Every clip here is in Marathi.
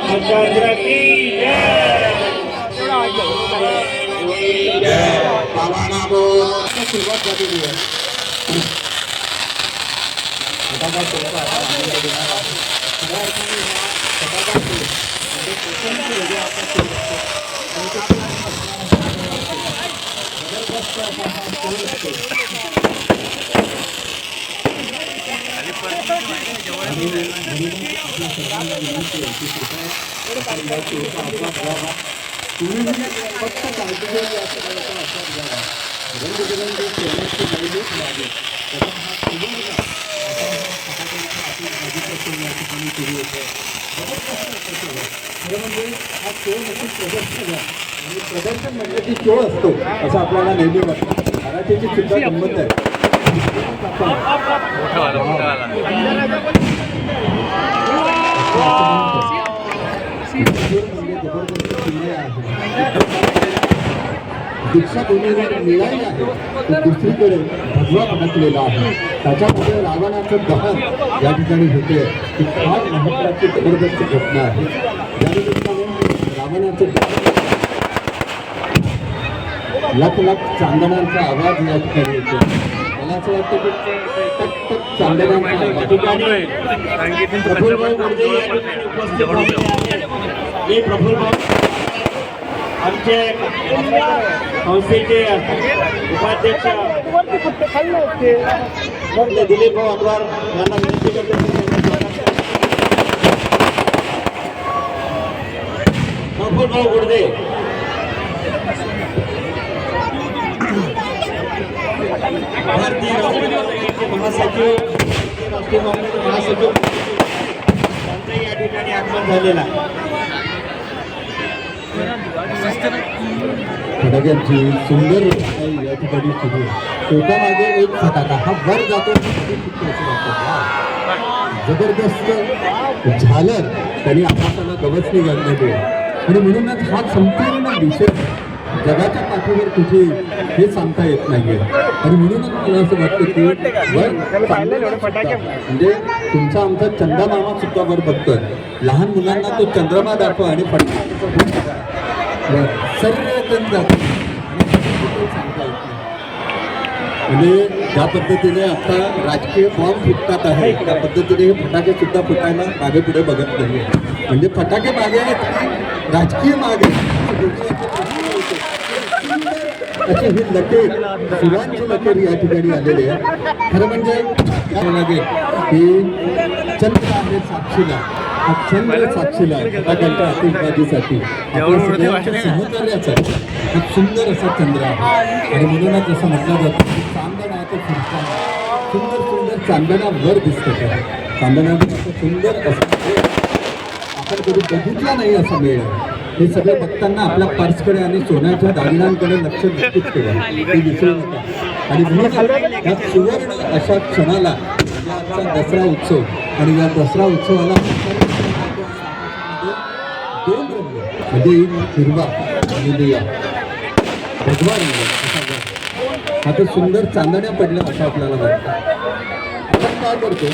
रामचंद्र की जय। सुरुवात झालेली आहे. प्रदर्शन म्हणजे की शो असतो असं आपल्याला नेहमी वाटतं. मराठीची सुद्धा गंमत आहे. दीक्षाभूमीवर मिळाली आहे, दुसरीकडे भगवा फडकलेला आहे. त्याच्यामध्ये रावणाचं दहन या ठिकाणी होते. ही फार महत्वाची जबरदस्त घटना आहे. या निमित्ताने रावणाचं लख लख चांदण्यांचा आवाज या ठिकाणी येतो. मला असं वाटतं की टक टक चांदण्यांचा आमचे संस्थेचे उपाध्यक्ष दिलीप भाऊ अकबर यांना विनंती करतो. प्रफुल्ल भाऊ गुडदे, भारतीय राष्ट्रीय काँग्रेसचे महासचिव त्यांचंही या ठिकाणी आगमन झालेला. फटाक्यांची सुंदर या ठिकाणी सुरू आहे. पोटामागे एक फटाका हा वर जातो. जबरदस्त झालर त्यांनी आकाशाला गवसणी घालण्यात आणि म्हणूनच हा संपूर्ण विषय जगाच्या पाठीवर कुठे हे सांगता येत नाहीये. आणि म्हणूनच मला असं वाटतं की वर म्हणजे तुमचा आमचा चंदा मामा सुद्धा वर बघतोय. लहान मुलांना तो चंद्रमा दाखवा आणि फटाका सर्वजण जातो म्हणजे ज्या पद्धतीने आता राजकीय बॉम्ब फुटतात आहे त्या पद्धतीने हे फटाके सुद्धा फुटायला मागे पुढे बघत नाही. म्हणजे फटाके मागे आणि राजकीय मागे अशी ही लकेर फुलांची लकेर या ठिकाणी आलेली आहे. खरं म्हणजे लागेल की चंद्र आहे साक्षीला, हा चंद्र साक्षीला फटाक्यांच्या आतिषबाजीसाठी सहकार्याचा खूप सुंदर असा चंद्र आहे. आणि म्हणूनच असं म्हटलं जातं की चांदण्याचं फुलचांद सुंदर सुंदर चांदण्यावर दिसतं. चांदण्यावर असं सुंदर असं आपण कधी बघितला नाही असं मेळ. हे सगळे बघताना आपल्या पर्सकडे आणि सोन्याच्या दागिन्यांकडे लक्ष नक्कीच ठेवा, ते विसरू नका. आणि म्हणून या सुवर्ण अशा क्षणाला आजचा दसरा उत्सव आणि या दसरा उत्सवाला दोन रंग म्हणजे हिरवा आणि निळा भगवा रंग असा आता सुंदर चांदण्या पडल्या असं आपल्याला वाटतं. आपण काय करतो,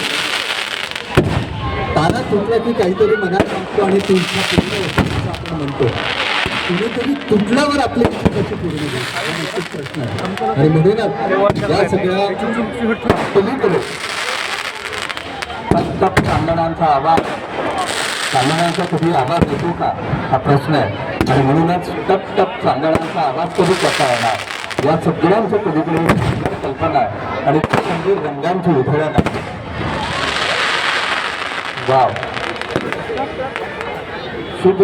तारा तुटला की काहीतरी मनात मागतो आणि ती इच्छा पूर्ण होते असं आपण म्हणतो. कुणीतरी तुटल्यावर आपली इच्छा कशी पूर्ण होईल हा नक्कीच प्रश्न आहे. आणि म्हणूनच या सगळ्या पलीकडे टप चांदण्यांचा आवाज, चांदण्यांचा कधी आवाज येतो का हा प्रश्न आहे. आणि म्हणूनच टप टप चांदण्यांचा आवाज कधी कसा येणार या सगळ्यांचं कधीकडे कल्पना आहे. आणि ती रंगांची उधळण आहे. वाव, शुद्ध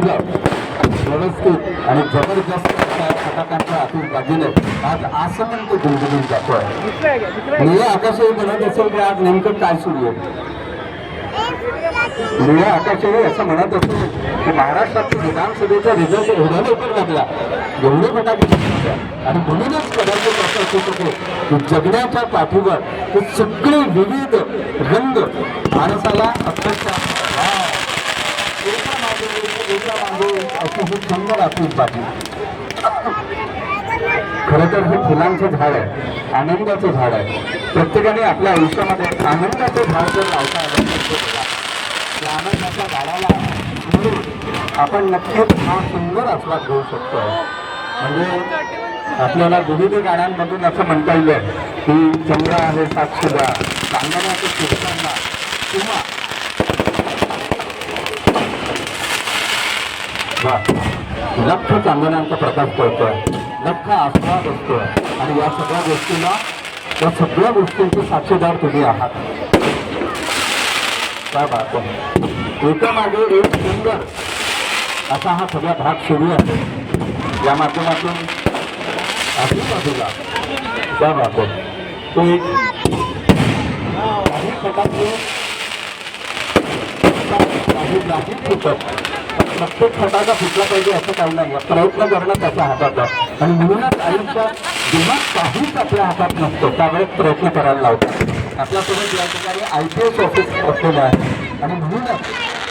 व्यवस्थित आणि जबरदस्त फटाक्यांच्या आतिषबाजीने आज आसमंत गुंजून जातोय. निळ्या आकाशही म्हणत असेल की आज नेमकं काय सुरू आहे. निळ्या आकाशही असं म्हणत असेल की महाराष्ट्रातील विधानसभेचा रिझल्ट एवढा लवकर लागला, एवढे फटाके आणि म्हणूनच कदाचित असं असू शकेल की जगण्याच्या पाठीवर हे सगळे विविध रंग माणसाला अक्षरशः अशी ही सुंदर आतिषबाजी. खरं तर हे फुलांचं झाड आहे, आनंदाचं झाड आहे. प्रत्येकाने आपल्या आयुष्यामध्ये आनंदाचं झाड जर लावता आलं त्या आनंदाच्या गाडाला मिळून आपण नक्कीच हा सुंदर आस्वाद घेऊ शकतो. म्हणजे आपल्याला विविध गाण्यांमधून असं म्हणता येईल की चंद्र आहे साक्षीदार, चांदण्याचे फिरताना किंवा लख चांदण्यांचा प्रकाश पडतोय, लख आस्वाद असतोय आणि या सगळ्या गोष्टींना, या सगळ्या गोष्टींचे साक्षीदार तुम्ही आहात. काय बात आहे, एकामागे एक सुंदर असा हा सगळा भाग सुरू आहे. या माध्यमातून आजूबाजूला त्या बात आहे तो एक काही प्रकारचे काही फुटत, प्रत्येक फटाका फुटला पाहिजे असं काही नाही. प्रयत्न करणं त्याच्या हातात आहे आणि म्हणूनच आयुष्यात जेव्हा काहीच आपल्या हातात नसतो त्यावेळेस प्रयत्न करायला लावतात. आपल्यासोबत या ठिकाणी IPS ऑफिस असलेलं आहे आणि म्हणूनच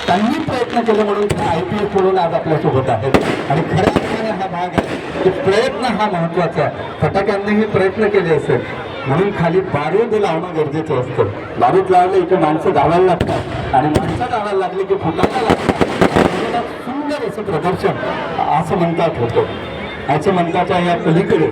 त्यांनी प्रयत्न केले म्हणून IPS म्हणून आज आपल्यासोबत आहेत. आणि खऱ्या अर्थाने हा भाग आहे की प्रयत्न हा महत्वाचा आहे. फटाक्यांनीही प्रयत्न केले असेल म्हणून खाली बारूद लावणं गरजेचं असतं. बारूद लावलं इथे माणसं धावायला लागतात आणि माणसं धावायला लागली की फुटायला लागतात. सुंदर असं प्रदर्शन असं म्हणतात होतं. असं म्हणताच्या या पलीकडे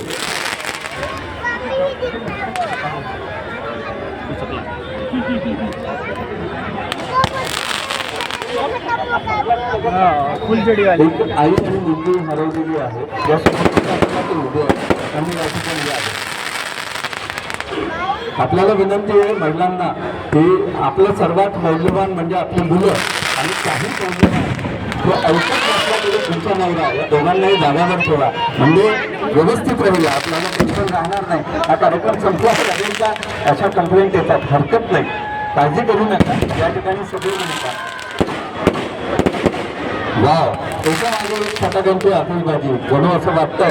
फुलझडी आई आणि मुलगी हरवलेली आहे. या उभे आणि या ठिकाणी आहे. आपल्याला विनंती आहे महिलांना की आपलं सर्वात मौल्यवान म्हणजे आपली मुलं आणि काही मौल्यवान ऐकत नसल्यामुळे तुमचा नवरा या दोघांनाही जागावर ठेवा म्हणजे व्यवस्थित राहूया. आपल्याला टेन्शन राहणार नाही. हा कार्यक्रम संपला लागेल का अशा कंप्लेंट येतात, हरकत नाही, काळजी करू नका. या ठिकाणी सगळे म्हणतात वाव, एका मागे एक फटाक्यांची आतिषबाजी जणू असं वाटतं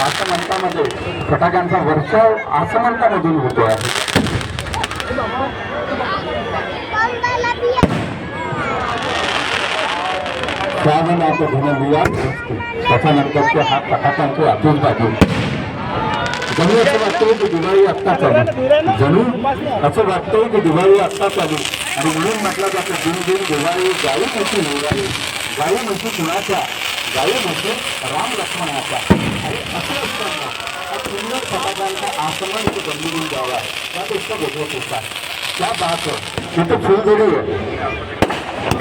आसमंतामध्ये फटाक्यांचा वर्षाव आसमंतामधून होतो आहे. श्रावणाचं धनंदिया त्याच्यानंतरचे हा फटाक्यांची आतिषबाजी जणू असं वाटतंय की दिवाळी आत्ता चालू, जणू असं वाटतंय की दिवाळी आत्ता चालू. आणि म्हणून म्हटलं जातं दिन दिन दिवाळी, गाई म्हशी दिवाळी, गाई म्हशी कुणाच्या, गाई म्हशी राम लक्ष्मणाचा. आणि असं असताना हा सुंदर फटाक्यांचा आसमन इथे बंदून द्यावा त्यापेक्षा वेगळं होता. त्या बात तिथे फुलझडी आहे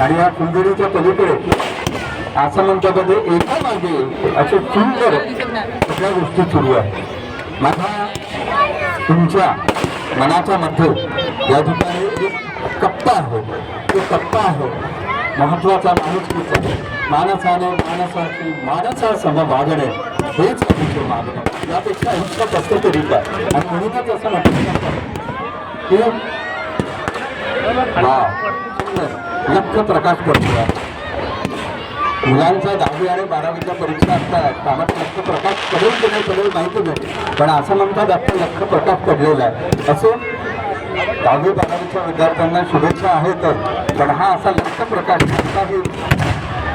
आणि या फुलझडीच्या पलीकडे आसमंतामध्ये एका मागे असे सुंदर सगळ्या गोष्टी सुरू आहेत. माझा तुमच्या मनाच्या मध्ये या ठिकाणी एक कप्पा आहे, तो कप्पा आहे महत्वाचा माणुसकीचा. माणसाने माणसाची माणसा सम वागणे हेच आयुष्य मागणं, यापेक्षा आयुष्यात असतं तरी काय. आणि म्हणूनच असं म्हटलं की लक्ष प्रकाश पडतो. मुलांच्या 10वी आणि 12वीच्या परीक्षा असतात, त्यामध्ये लक्ष प्रकाश पडेल की नाही पडेल माहिती नाही, पण असं म्हणतात आता लक्ष प्रकाश पडलेला आहे. असो 10वी 12वीच्या विद्यार्थ्यांना शुभेच्छा आहेतच, पण हा असा लक्ष प्रकाश आताही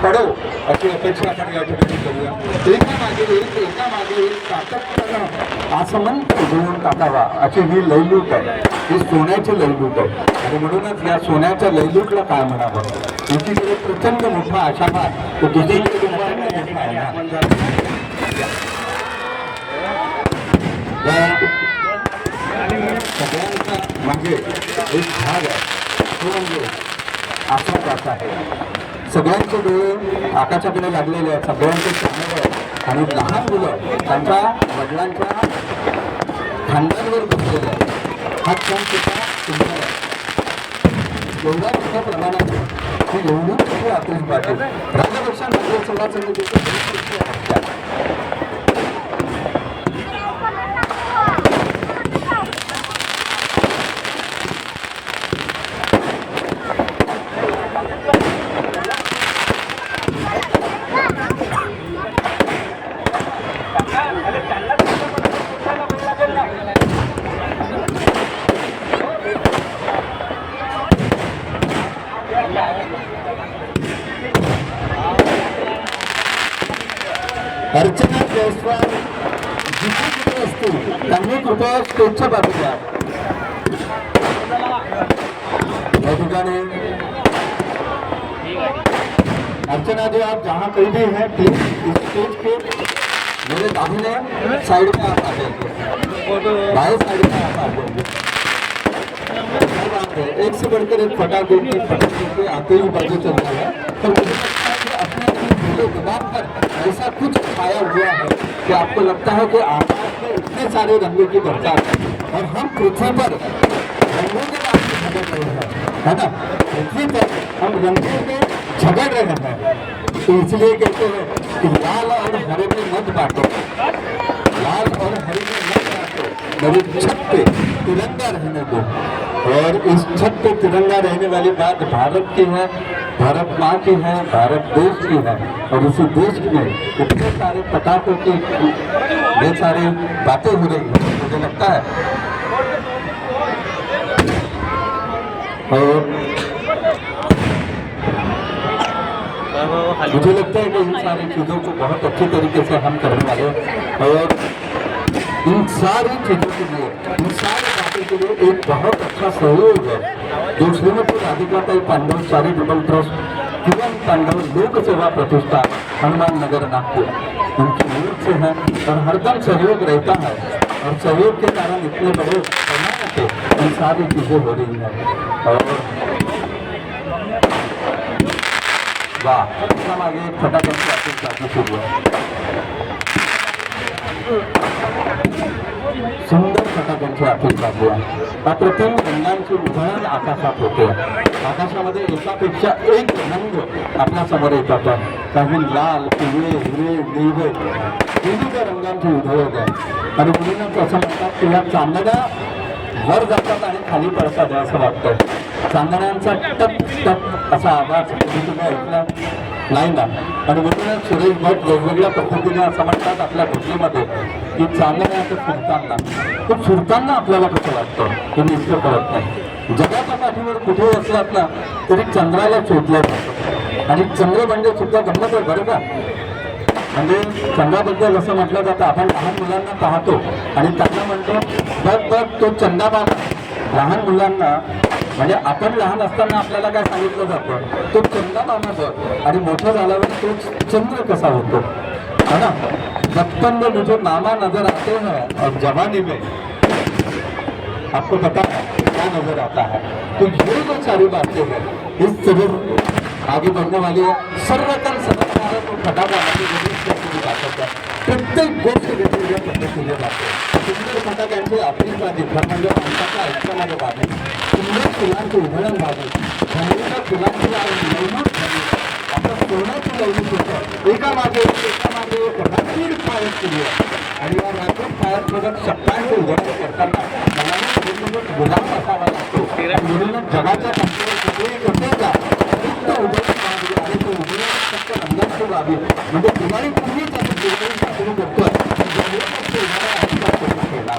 पडो अशी अपेक्षा आपण या ठिकाणी करूया. एकामागे एक सातत्यानं आसमंत उजळून टाकावा अशी ही लयलूट आहे, ही सोन्याची लयलूट आहे. आणि म्हणूनच या सोन्याच्या लयलूटला काय म्हणावं, एकीकडे प्रचंड मोठा आशावाद, तो दुसरीकडे सगळ्यांचा म्हणजे एक भाग आहे तो म्हणजे आशावाद आहे. सगळ्यांचे डोळे आकाशाकडे लागलेले आहेत, सगळ्यांचे चांगले आहेत आणि लहान मुलं त्यांच्या वडिलांच्या खांद्यांवर बसलेले आहेत. हा क्षण सुद्धा सुंदर आहे. एवढ्या मोठ्या प्रमाणात ही एवढी मोठी आतिषबाजी राज्यापेक्षा नगर सेवा समितीचे अर्चना जयस्वाल जिथे जिथे असतील त्यांनी कृपया स्टेजच्या बाजूला या ठिकाणी अर्चना जी, आप जहाँ कहीं भी हैं प्लीज इस स्टेज के मेरे दाहिने साइड में आप आ जाइए, बाएं साइड में आप आ जाइए। एक से बढ़कर एक फटाके की फटाके आते ही बाजू चल रहा है, तो मुझे लगता है कि अपने दिमाग पर ऐसा कुछ छाया हुआ है कि आपको लगता है कि आकाश में इतने सारे रंगों की बरसात है और हम पृथ्वी पर रंगों के बारे में झगड़ रहे हैं, है ना। पृथ्वी पर हम रंगों में झगड़ रहे हैं, तो इसलिए कहते हैं कि लाल और हरे में मत बांटो, लाल और हरे में मत बांटो, मेरी छत पे तिरंगा रहने दो। और इस छत पे तिरंगा रहने वाली बात भारत की है, भारत माँ की है, भारत देश की है। और उसी देश में इतने सारे पटाखों की ये सारी बातें हो रही है, मुझे लगता है। और मुझे लगता है कि इन सारी चीज़ों को बहुत अच्छी तरीके से हम करने वाले हैं और इन सारी चीज़ों के लिए, इन सारी बातों के लिए एक बहुत अच्छा सहयोग है जो श्रीमती राधिकाताई पांडव चैरिटेबल ट्रस्ट, किरण पांडव लोक सेवा प्रतिष्ठान, हनुमान नगर, नागपुर, उनकी मदद से है और हरदम सहयोग रहता है। और सहयोग के कारण इतने बड़े पैमाने पे इन सारी चीज़ें हो रही हैं। और वाह, एकदम आगे फटाक्यांची आतिषबाजी सुरू आहे, सुंदर फटाक्यांची आतिषबाजी आहे। अप्रतिम रंगांची उधळण आकाशात होते, आकाशामध्ये एकापेक्षा एक रंग आपल्या समोर येतात, काही लाल, पिवळे, हिरवे, निळे, विविध रंगांची उधळण आहे। आणि म्हणूनच असं म्हणतात की या चांदण्या वर जातात आणि खाली पडतात असं वाटतं। चांदण्यांचा टप टप असा आवाज तुम्ही ऐकला नाही ना। आणि म्हणूनच सुरेश भट वेगवेगळ्या पद्धतीने असं म्हणतात आपल्या घटनेमध्ये की चांदण्या फिरताना आपल्याला कसं वाटतं हे निश्चित कळत नाही। जगाच्या पाठीवर कुठे असलात ना तरी चंद्राला शोधलं जातं आणि चंद्र म्हणजे सुद्धा गंमत आहे बरं का। म्हणजे चंद्राबद्दल असं म्हटलं जातं, आपण लहान मुलांना पाहतो आणि त्यांना म्हणतो बघ बघ तो चंदा बाबा। लहान मुलांना म्हणजे आपण लहान असताना आपल्याला काय सांगितलं जातं, तो चंदा बाबा बघ, आणि मोठं झाल्यावर तो चंद्र कसा होतो, है ना। बचपन में मुझे मामा नजर आते हैं और जवानी में आपको पता है क्या नजर आता है। तो ये जो सारी बातें हैं इस तरह आगे बढ़ने वाली है। सर्वकल समजणारा तो फटाका प्रत्येक गोष्ट वेगवेगळ्या पद्धतीने जाते। सुंदर फटाक्यांची आतिषबाजी खरं म्हणजे माणसाच्या ऐकण्यामध्ये बाजू, सुंदर फुलांची उधळण बाजू, रंगीच्या फुलांची लवणूक झाली, आता सोन्याची लवणूक होतं, एकामागे एक रॅपिड फायर सुरू आहे। आणि या रॅपिड फायर सोबत शब्दांचे उधळण करताना मनाने गुलाम असावा लागतो। म्हणूनच जगाच्या पातळीवर कुठेही कसे जा उधळण आणि तो उधळण फक्त रंगाची व्हावी, म्हणजे दिवाळी पूर्वीच आपण दिवाळी साजरी करतोय केला।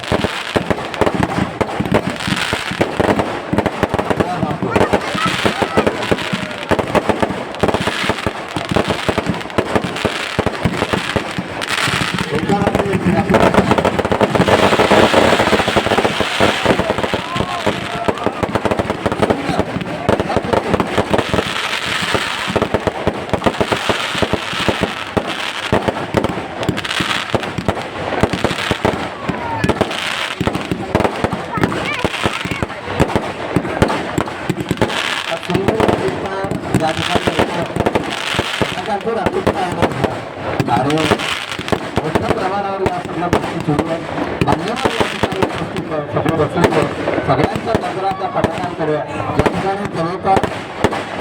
मोठ्या प्रमाणावर या सगळ्या गोष्टी सुरू आहेत। सगळ्यांच्या नजराच्या फटाक्यांकडे या ठिकाणी जवळपास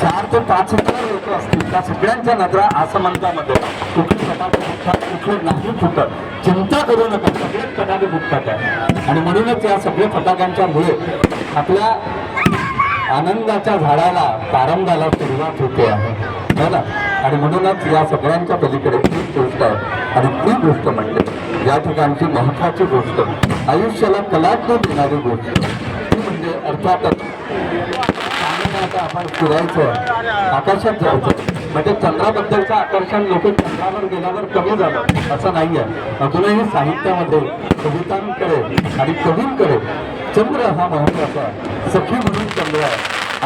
4 ते 5,000 लोक असतील। त्या सगळ्यांच्या नजरा आसमंतामध्ये कुठली फटाके फुटतात, कुठले नाही फुटत, चिंता करू नका, सगळेच फटाके फुटतात आहे। आणि म्हणूनच या सगळ्या फटाक्यांच्यामुळे आपल्या आनंदाच्या झाडाला प्रारंभाला सुरुवात होते आहे, हो ना। आणि म्हणूनच या सगळ्यांच्या पलीकडे एक गोष्ट आहे आणि ती गोष्ट म्हणजे या ठिकाणची महत्त्वाची गोष्ट, आयुष्याला कलाटणी देणारी गोष्ट ती म्हणजे अर्थातच चांदण्याचं आपण फिरायचं, आकाशात जायचं। म्हणजे चंद्राबद्दलचं आकर्षण लोक चंद्रावर गेल्यावर कमी झालं असं नाही आहे। अजूनही साहित्यामध्ये कवितांकडे आणि कवींकडे चंद्र हा महत्त्वाचा आहे। सखी म्हणून चंद्र आहे,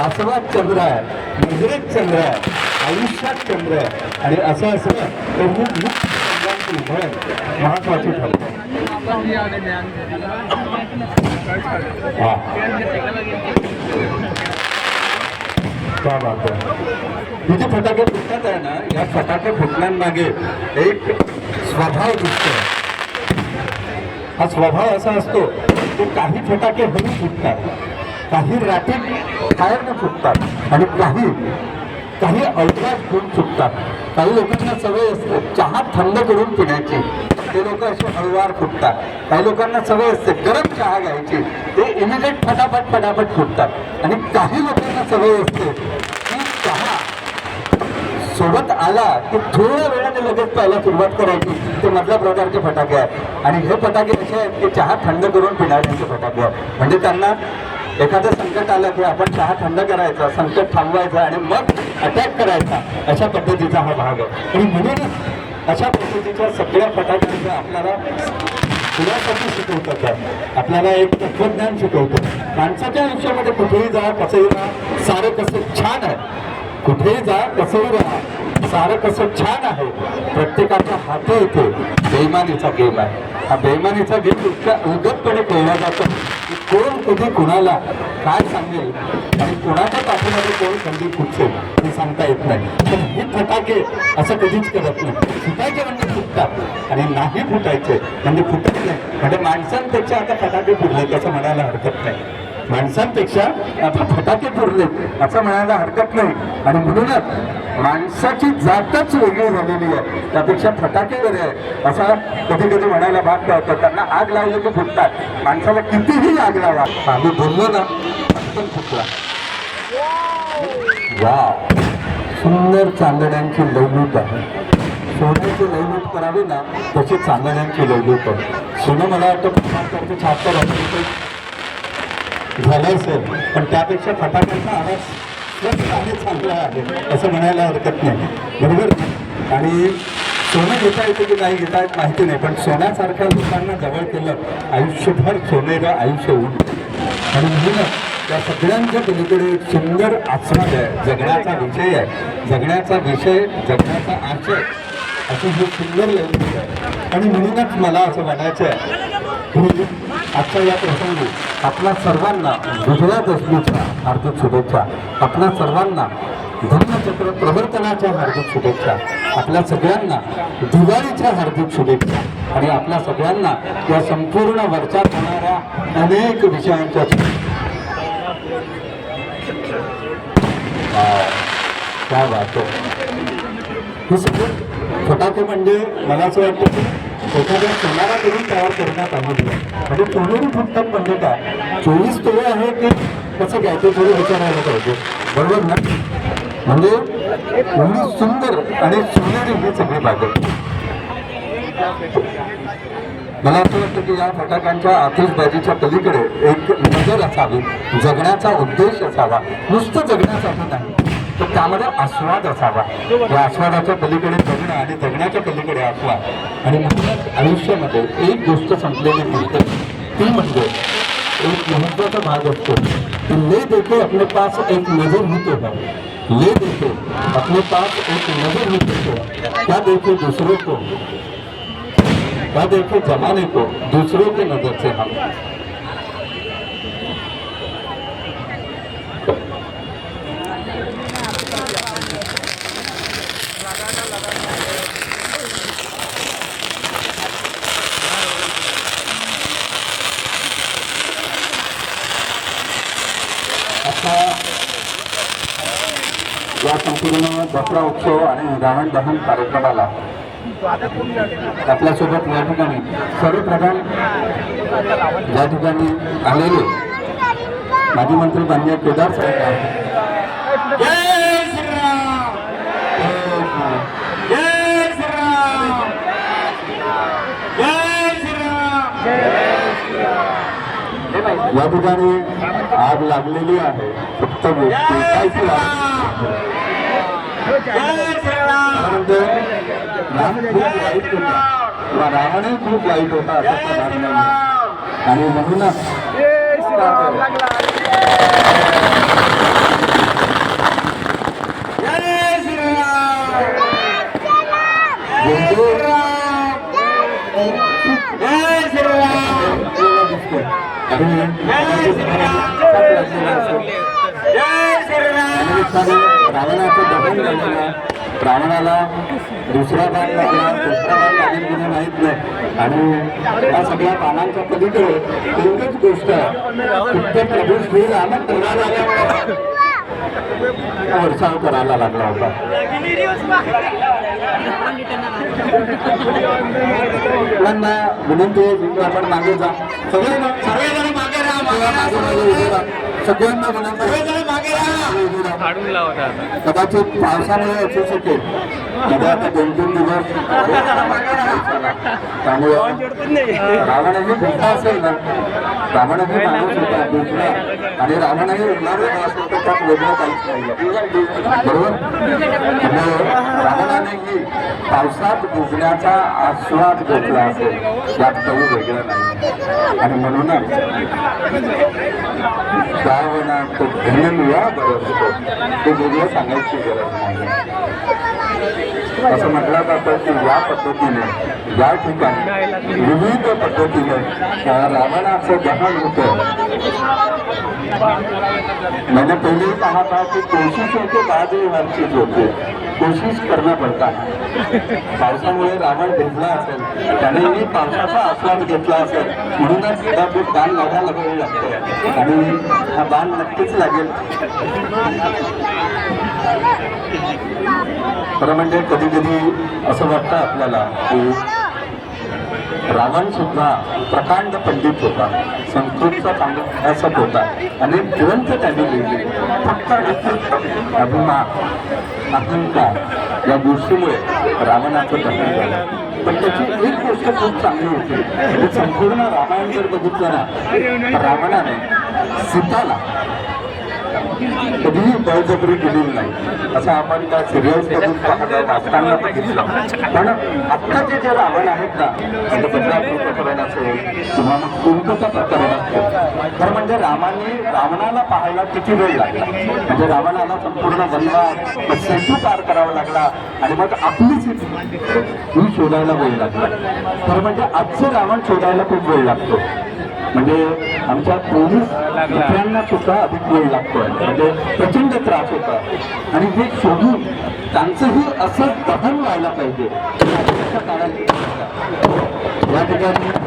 आस्वाद चंद्र आहे, नजरेत चंद्र आहे, आयुष्य साक्षात चंद्र आहे आणि असं असं तर महत्वाची ठरते. हा क्या बात आहे. हे जे फटाके फुटतात आहे ना, या फटाके फुटण्यामागे एक स्वभाव दिसतो. हा स्वभाव असा असतो की काही फटाके हळू फुटतात, काही रॅपिड फायरने फुटतात आणि काही अल्ट्राज घेऊन फुटतात. काही लोकांना सवय असते चहा थंड करून पिण्याची, ते लोक असे हळूवार फुटतात. काही लोकांना सवय असते गरम चहा घ्यायची, ते इमिडिएट फटाफट फुटतात. आणि काही लोकांना सवय असते की चहा सोबत आला की थोड्या वेळाने लगेच प्यायला सुरुवात करायची. ते मधल्या प्रकारचे फटाके आहेत आणि हे फटाके असे आहेत की चहा थंड करून पिण्याचे फटाके आहेत. म्हणजे त्यांना एखादं संकट आलं की आपण चहा थंड करायचा, संकट थांबवायचं आणि मग अटॅक करायचा, अशा पद्धतीचा हा भाग आहे. आणि म्हणूनच अशा पद्धतीच्या सगळ्या फटाक्यांचं आपल्याला पुण्यासाठी शिकवतात, आपल्याला एक तत्वज्ञान शिकवतं. माणसाच्या आयुष्यामध्ये कुठेही जा, कसंही राहा, सारं कसं छान आहे. कुठेही जा, कसंही राहा, सारं कसं छान आहे. प्रत्येकाच्या हाती इथे बेईमानीचा गेम आहे. हा बेईमानीचा गेम इतका उलगटपणे खेळला जातो की कोण कधी कुणाला काय सांगेल आणि कोणाच्या पाठीमध्ये कोण संधी फुटसेल हे सांगता येत नाही. पण हे फटाके असं कधीच करत नाही. फुटायचे म्हणजे फुटतात आणि नाही फुटायचे म्हणजे फुटत नाही. म्हणजे माणसांपेक्षा आता फटाके फुटले असं म्हणायला हरकत नाही. माणसांपेक्षा आता फटाके फुटले असं म्हणायला हरकत नाही. आणि म्हणूनच माणसाची जातच वेगळी झालेली आहे, त्यापेक्षा फटाके बरे आहे असा कधी कधी म्हणायला भाग पाडतात. त्यांना आग लावली की फुटतात, माणसाला कितीही आग लावा. आम्ही बोललो ना पटकन फुटला. वा, सुंदर चांदण्यांची लवलूट आहे. सोन्याची लवलूट करावी ना तशी चांदण्यांची लवलूट आहे. सोनं मला वाटतं 75 झालं असेल, पण त्यापेक्षा फटाक्यांचा आवाज चांगला आहे असं म्हणायला हरकत नाही, बरोबर. आणि सोनं घेता येतं की नाही घेता येत माहिती नाही, पण सोन्यासारख्या लोकांना जवळ केलं आयुष्यभर सोनेरं आयुष्य होऊन. आणि म्हणूनच त्या सगळ्यांच्या पलीकडे एक सुंदर आस्वाद आहे, जगण्याचा विषय आहे, जगण्याचा विषय, जगण्याचा आशय, अशी ही सुंदर लवकर आहे. आणि म्हणूनच मला असं म्हणायचं आहे की आजच्या या प्रसंगी आपल्या सर्वांना विजयादशमीच्या हार्दिक शुभेच्छा, आपल्या सर्वांना धर्मचक्र प्रवर्तनाच्या हार्दिक शुभेच्छा, आपल्या सगळ्यांना दिवाळीच्या हार्दिक शुभेच्छा आणि आपल्या सगळ्यांना या संपूर्ण वर्षात होणाऱ्या अनेक विषयांच्या काय वाटतो. हे सगळे फटाके म्हणजे मला असं वाटतं की एखाद्या सोनारा करून तयार करण्यात आलेली आहे. म्हणजे सोनेरी फुटतात म्हणजे काय, 24 तोळे आहे की कसं काय ते थोडं विचारायला पाहिजे, बरोबर ना. म्हणजे एवढी सुंदर आणि सोनेरी ही सगळी बाजू. मला असं वाटतं की या फटाक्यांच्या आतिषबाजीच्या पलीकडे एक नजर असावी, जगण्याचा उद्देश असावा. नुसतं जगण्यासाठी नाही तर त्यामध्ये आस्वाद असावा. या आस्वादाच्या पलीकडे जगणं आणि जगण्याच्या पलीकडे आस्वाद. आणि म्हणूनच आयुष्यामध्ये एक गोष्ट संपलेली दिसते, ती म्हणजे एक महत्वाचा भाग असतो की ले देखे अपने पास एक नजर होते है, ले देखे अपने पास एक नजर होते है, क्या देखे दूसरों को, क्या देखे जमाने को दूसरों के नजर से हम. या संपूर्ण दसरा उत्सव आणि रावण दहन कार्यक्रमाला आपल्यासोबत या ठिकाणी सर्वप्रथम या ठिकाणी आलेले माजी मंत्री माननीय केदार साहेब. जय श्रीराम, जय श्रीराम, जय श्रीराम. या ठिकाणी आग लागलेली आहे, फक्त राम खूप वाईट होता किंवा रावणही खूप वाईट होता असं आणि म्हणूनच जय श्रीराम. रावणाचं दहन झालेलं, रावणाला दुसरा बाण लागला, तिसरा बाण लागेल की माहीत नाही. आणि या सगळ्या बाणांच्या पलीकडे एकच गोष्ट फक्त प्रभू श्री रामचंद्राला वर्षाव करायला लागला होता. मुलांना विनंती आहे, आपण मागे जा, सगळेजण मागे राहा, सगळ्यांना विनंती कदाचित पावसामुळे असू शकेल, आता 2-3 दिवस त्यामुळे रावणही भेटला असेल ना, रावणही माणूस होता भेटला, आणि रावणही उरणार असेल तर त्यात वेगळं काहीच नाही बरोबर. रावणानेही पावसात भिजण्याचा आस्वाद घेतला असेल, त्यात काही वेगळं नाही. आणि म्हणूनच रावणात धन्य बरं ते वेगळं सांगायची गरज नाही. असं म्हटलं जातं की या पद्धतीने या ठिकाणी विविध पद्धतीने रावणाचं दहन होतं. मैंने पहले ही कहा था कि कोशिशों के बाद ही हर चीज होते, कोशिश करणं पडतं. पावसामुळे रावण भिजला असेल, त्यानेही पावसाचा आस्वाद घेतला असेल, म्हणूनच कदाचित बाण लागायला वेळ लागतो आणि हा बाण नक्कीच लागेल. खरं म्हणजे कधी कधी असं वाटतं आपल्याला की रावण सुद्धा प्रकांड पंडित होता, संस्कृतचा चांगला अभ्यासक होता, अनेक ग्रंथ त्यांनी लिहिले. फक्त अभिमान, अहंकार या गोष्टीमुळे रावणाचं दहन झालं. पण त्याची एक गोष्ट खूप चांगली होती, म्हणजे संपूर्ण रामायण जर बघितलं ना, रावणाने सीताला कधीही बळजबरी केलेली नाही, असं आपण त्या सिरियल्स मधून वाचताना बघितलं. पण आत्ताचे जे रावण आहेत ना, म्हणजे बदलापूर प्रकरण असेल किंवा मग कुंकचं प्रकरण असेल, तर म्हणजे रावणाला पाहायला किती वेळ लागला, म्हणजे रावणाला संपूर्ण वनवास सेतू पार करावा लागला आणि मग आपली ही शोधायला वेळ लागला. तर म्हणजे आजचे रावण शोधायला खूप वेळ लागतो, म्हणजे आमच्या पोलीस मित्रांना सुद्धा अधिक वेळ लागतोय, म्हणजे प्रचंड त्रास होता. आणि हे शोधून त्यांचंही असं दहन व्हायला पाहिजे या ठिकाणी.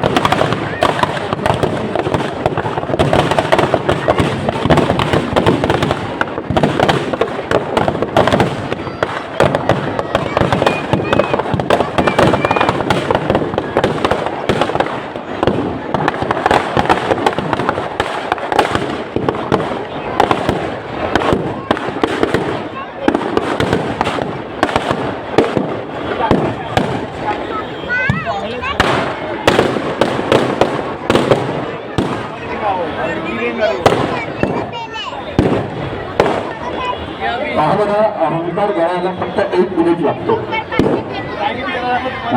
अहंकार गळायला फक्त 1 मिनिट लागतो,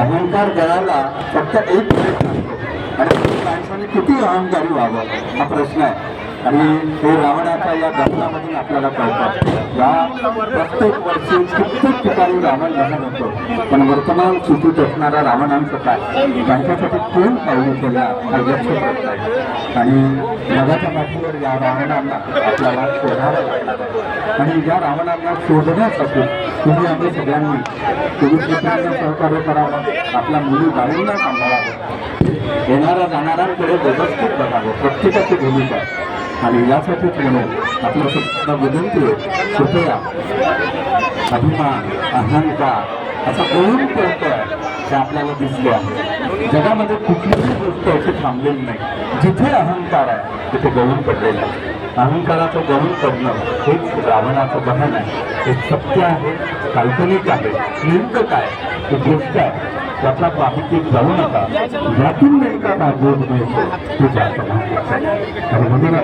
अहंकार गळायला फक्त 1 मिनिट लागतो. आणि माणसाने किती अहंकारी व्हावं हा प्रश्न आहे. आणि हे रावणाच्या या दहनामधून आपल्याला कळतात. या प्रत्येक वर्षी कित्येक ठिकाणी रावण दहन होतो, पण वर्तमान स्थितीत असणाऱ्या रावणांचं काय, त्यांच्यासाठी कोण पाऊल केला हा यक्ष प्रश्न आहे. आणि जगाच्या पाठीवर या रावणांना आपल्याला शोधावं लागणार. आणि या रावणांना शोधण्यासाठी तुम्ही आम्ही सगळ्यांनी पोलीस मित्रांना सहकार्य करावं, आपल्या मुली बाळींना सांभाळावं, येणाऱ्या जाणाऱ्यांकडे व्यवस्थित बघावं, प्रत्येकाची भूमिका. आणि यासाठीच म्हणून आपल्या सगळ्यांना विनंती आहे, कृपया अभिमान, अहंकार असा गळून पडतोय हे आपल्याला दिसले आहे. जगामध्ये कुठलीही गोष्ट अशी थांबलेली नाही, जिथे अहंकार आहे तिथे गळून पडलेलं आहे. अहंकाराचं गळून पडणं हेच रावणाचं दहन आहे. हे सत्य आहे, काल्पनिक आहे, नेमकं काय ही गोष्ट आहे, त्याचा माहितीत जाऊ नका. यातून नेमका काय बोध मिळतो ते जास्त महत्त्वाचं आहे. आणि म्हणून